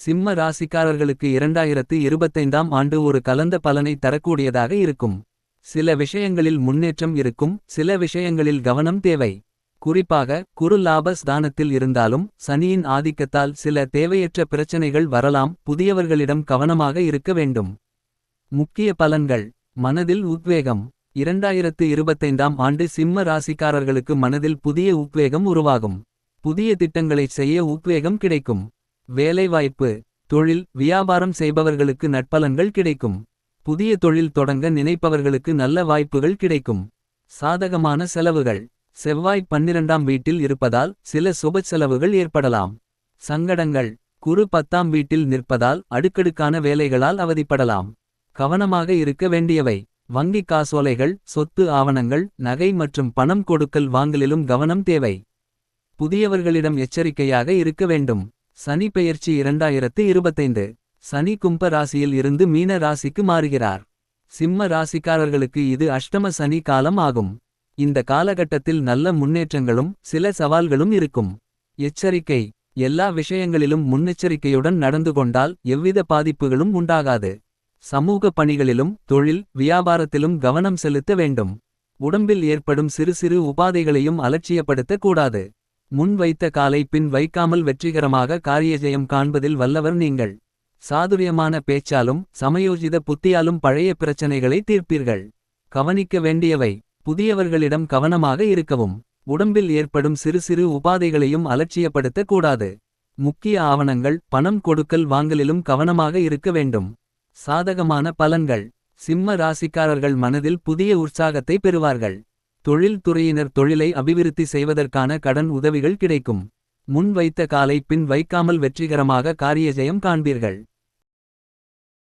சிம்ம ராசிக்காரர்களுக்கு 2025ஆம் ஆண்டு ஒரு கலந்த பலனை தரக்கூடியதாக இருக்கும். சில விஷயங்களில் முன்னேற்றம் இருக்கும், சில விஷயங்களில் கவனம் தேவை. குறிப்பாக குரு லாப ஸ்தானத்தில் இருந்தாலும் சனியின் ஆதிக்கத்தால் சில தேவையற்ற பிரச்சனைகள் வரலாம். புதியவர்களிடம் கவனமாக இருக்க வேண்டும். முக்கிய பலன்கள். மனதில் உத்வேகம். 2025ஆம் ஆண்டு சிம்ம ராசிக்காரர்களுக்கு மனதில் புதிய உத்வேகம் உருவாகும். புதிய திட்டங்களைச் செய்ய உத்வேகம் கிடைக்கும். வேலைவாய்ப்பு. தொழில் வியாபாரம் செய்பவர்களுக்கு நற்பலன்கள் கிடைக்கும். புதிய தொழில் தொடங்க நினைப்பவர்களுக்கு நல்ல வாய்ப்புகள் கிடைக்கும். சாதகமான செலவுகள். செவ்வாய் 12ஆம் வீட்டில் இருப்பதால் சில சுப செலவுகள் ஏற்படலாம். சங்கடங்கள். குரு 10ஆம் வீட்டில் நிற்பதால் அடுக்கடுக்கான வேலைகளால் அவதிப்படலாம். கவனமாக இருக்க வேண்டியவை. வங்கி காசோலைகள், சொத்து ஆவணங்கள், நகை மற்றும் பணம் கொடுக்கல் வாங்கலிலும் கவனம் தேவை. புதியவர்களிடம் எச்சரிக்கையாக இருக்க வேண்டும். சனி பெயர்ச்சி 2025. சனி கும்ப ராசியில் இருந்து மீன ராசிக்கு மாறுகிறார். சிம்ம ராசிக்காரர்களுக்கு இது அஷ்டம சனி காலம் ஆகும். இந்த காலகட்டத்தில் நல்ல முன்னேற்றங்களும் சில சவால்களும் இருக்கும். எச்சரிக்கை. எல்லா விஷயங்களிலும் முன்னெச்சரிக்கையுடன் நடந்து கொண்டால் எவ்வித பாதிப்புகளும் உண்டாகாது. சமூக பணிகளிலும் தொழில் வியாபாரத்திலும் கவனம் செலுத்த வேண்டும். உடம்பில் ஏற்படும் சிறு சிறு உபாதைகளையும் அலட்சியப்படுத்தக் கூடாது. முன் வைத்த காலை பின் வைக்காமல் வெற்றிகரமாக காரியஜயம் காண்பதில் வல்லவர் நீங்கள். சாதுரியமான பேச்சாலும் சமயோஜித புத்தியாலும் பழைய பிரச்சனைகளை தீர்ப்பீர்கள். கவனிக்க வேண்டியவை. புதியவர்களிடம் கவனமாக இருக்கவும். உடம்பில் ஏற்படும் சிறு சிறு உபாதைகளையும் அலட்சியப்படுத்தக் கூடாது. முக்கிய ஆவணங்கள் பணம் கொடுக்கல் வாங்கலிலும் கவனமாக இருக்க வேண்டும். சாதகமான பலன்கள். சிம்ம ராசிக்காரர்கள் மனதில் புதிய உற்சாகத்தை பெறுவார்கள். தொழில் துறையினர் தொழிலை அபிவிருத்தி செய்வதற்கான கடன் உதவிகள் கிடைக்கும். முன் வைத்த காலை பின் வைக்காமல் வெற்றிகரமாக காரியஜயம் காண்பீர்கள்.